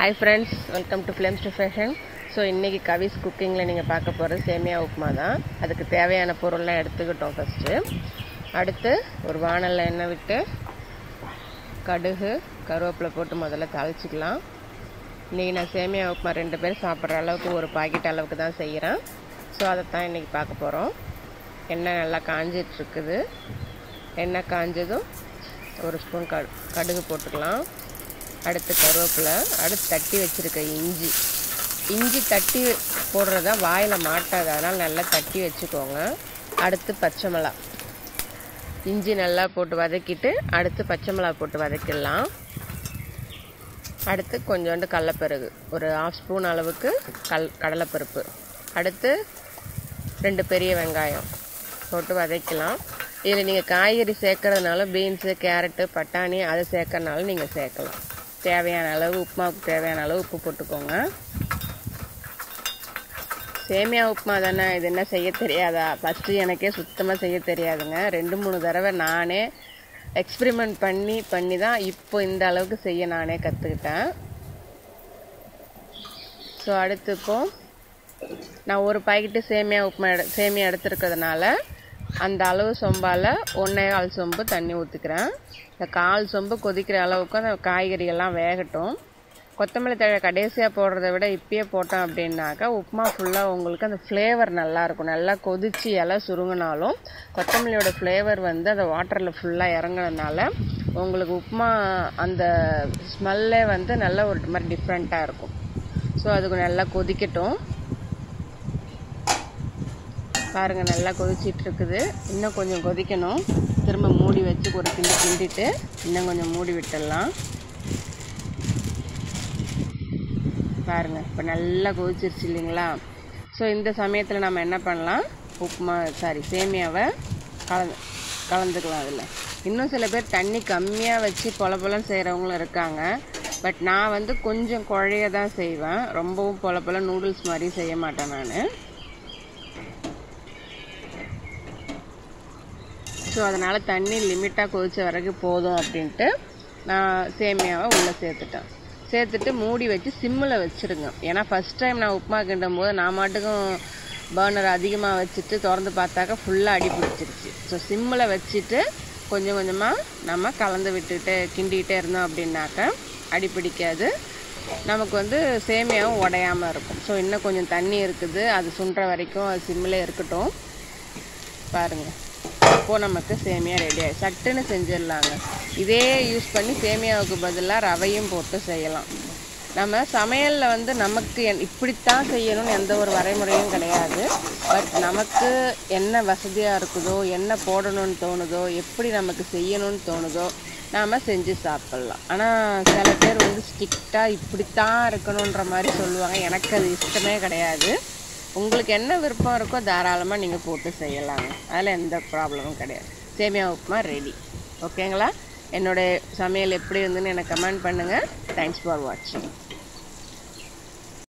Hi friends, welcome to Flames to Fashion. So இன்னைக்கு கவிஸ் குக்கிங்ல நீங்க பார்க்க போற சேமியா உப்புமா தான். அதுக்கு தேவையான பொருள்லாம் எடுத்துக்கிட்டோம் ஃபர்ஸ்ட். அடுத்து ஒரு வாணல்ல எண்ணெய் விட்டு கடுகு, கருவேப்பிலை போட்டு முதல்ல தாளிச்சுக்கலாம். இன்னைக்கு நான் சேமியா உப்புமா 2 பேர் சாப்பிடுற அளவுக்கு ஒரு பாக்கெட் அளவுக்கு தான் செய்றேன். சோ அத தான் இன்னைக்கு பார்க்க போறோம். எண்ணெய் நல்லா காஞ்சிட்டு இருக்குது. எண்ணெய் காஞ்சதும் ஒரு ஸ்பூன் கடுகு போட்டுக்கலாம். அடுத்து கருவேப்பிலை, அடுத்து தட்டி வச்சிருக்க இஞ்சி தட்டி போடுறதா வாயில மாட்டாது, அதனால நல்லா தட்டி வச்சுக்கோங்க. அடுத்து பச்சை மிளகாய், இஞ்சி நல்லா போட்டு வதக்கிட்டு அடுத்து பச்சை மிளகாய் போட்டு வதக்கிடலாம். அடுத்து கொஞ்சோண்டு கடலைப்பருப்பு, ஒரு 1/2 ஸ்பூன் அளவுக்கு கடலைப்பருப்பு. அடுத்து 2 பெரிய வெங்காயம் போட்டு வதக்கலாம். இதில் நீங்கள் காய்கறி சேர்க்கறதுனால பீன்ஸு, கேரட்டு, பட்டாணி அதை சேர்க்கறதுனால நீங்கள் சேர்க்கலாம். தேவையான அளவு உப்புமாவுக்கு தேவையான அளவு உப்பு போட்டுக்கோங்க. சேமியா உப்புமா தானே, இது என்ன செய்ய தெரியாதா? ஃபஸ்ட்டு எனக்கே சுத்தமாக செய்ய தெரியாதுங்க. 2-3 தடவை நானே எக்ஸ்பெரிமெண்ட் பண்ணி தான் இப்போ இந்த அளவுக்கு செய்ய நானே கற்றுக்கிட்டேன். ஸோ அடுத்து இப்போ நான் ஒரு பாக்கெட்டு சேமியா எடுத்துருக்கிறதுனால அந்த அளவு சொம்பால் 1/4 சொம்பு தண்ணி ஊற்றிக்கிறேன். இந்த 1/4 சொம்பு கொதிக்கிற அளவுக்கு அந்த காய்கறிகள்லாம் வேகட்டும். கொத்தமல்லி தழை கடைசியாக போடுறத விட இப்பயே போட்டோம் அப்படின்னாக்கா உப்புமா ஃபுல்லாக உங்களுக்கு அந்த ஃப்ளேவர் நல்லாயிருக்கும். நல்லா கொதிச்சு இலை சுருங்கினாலும் கொத்தமல்லியோட ஃப்ளேவர் வந்து அந்த வாட்டரில் ஃபுல்லாக இறங்குறதுனால உங்களுக்கு உப்புமா அந்த ஸ்மெல்லே வந்து நல்லா ஒரு மாதிரி டிஃப்ரெண்ட்டாக இருக்கும். ஸோ அதுக்கு நல்லா கொதிக்கட்டும். பாருங்கள், நல்லா கொதிச்சிட்டு இருக்குது. இன்னும் கொஞ்சம் கொதிக்கணும். திரும்ப மூடி வச்சு ஒரு கிண்டிட்டு இன்னும் கொஞ்சம் மூடி விட்டுடலாம். பாருங்கள், இப்போ நல்லா கொதிச்சிருச்சு இல்லைங்களா? ஸோ இந்த சமயத்தில் நம்ம என்ன பண்ணலாம், சேமியாவை கலந்துக்கலாம். அதில் இன்னும் சில பேர் தண்ணி கம்மியாக வச்சு பொலப்பொலன்னு செய்கிறவங்களும் இருக்காங்க. பட் நான் வந்து கொஞ்சம் குழைய தான் செய்வேன். ரொம்பவும் பொலப்பொல நூடுல்ஸ் மாதிரி செய்ய மாட்டேன் நான். ஸோ அதனால் தண்ணி லிமிட்டாக கொதிச்ச வரைக்கும் போதும் அப்படின்ட்டு நான் சேமியாவை உள்ளே சேர்த்துட்டு மூடி வச்சு சிம்மில் வச்சுருங்க. ஏன்னா ஃபஸ்ட் டைம் நான் உப்புமா கிண்டும் போது நான் மாட்டுக்கும் பர்னர் அதிகமாக வச்சுட்டு திறந்து பார்த்தாக்கா ஃபுல்லாக அடி பிடிச்சிருச்சு. ஸோ சிம்மில் வச்சுட்டு கொஞ்சம் கொஞ்சமாக நம்ம கலந்து விட்டுட்டு கிண்டிக்கிட்டே இருந்தோம் அப்படின்னாக்கா அடி பிடிக்காது. நமக்கு வந்து சேமியாவும் உடையாமல் இருக்கும். ஸோ இன்னும் கொஞ்சம் தண்ணி இருக்குது, அது சுண்டுற வரைக்கும் அது சிம்மில் இருக்கட்டும். பாருங்கள், அப்போது நமக்கு சேமியா ரெடி ஆகி சட்டுன்னு செஞ்சிடலாங்க. இதே யூஸ் பண்ணி சேமியாவுக்கு பதிலாக ரவையும் போட்டு செய்யலாம். நம்ம சமையலில் வந்து நமக்கு இப்படித்தான் செய்யணும்னு எந்த ஒரு வரைமுறையும் கிடையாது. பட் நமக்கு என்ன வசதியாக இருக்குதோ, என்ன போடணும்னு தோணுதோ, எப்படி நமக்கு செய்யணும்னு தோணுதோ நாம் செஞ்சு சாப்பிட்லாம். ஆனால் சில பேர் வந்து ஸ்ட்ரிக்டாக இப்படித்தான் இருக்கணுன்ற மாதிரி சொல்லுவாங்க. எனக்கு அது இஷ்டமே கிடையாது. உங்களுக்கு என்ன விருப்பம் இருக்கோ தாராளமாக நீங்கள் போட்டு செய்யலாங்க. அதில் எந்த ப்ராப்ளமும் கிடையாது. சேமியா உப்புமா ரெடி. ஓகேங்களா? என்னோடய சமையல் எப்படி இருந்துன்னு எனக்கு கமெண்ட் பண்ணுங்கள். தேங்க்ஸ் ஃபார் வாட்சிங்.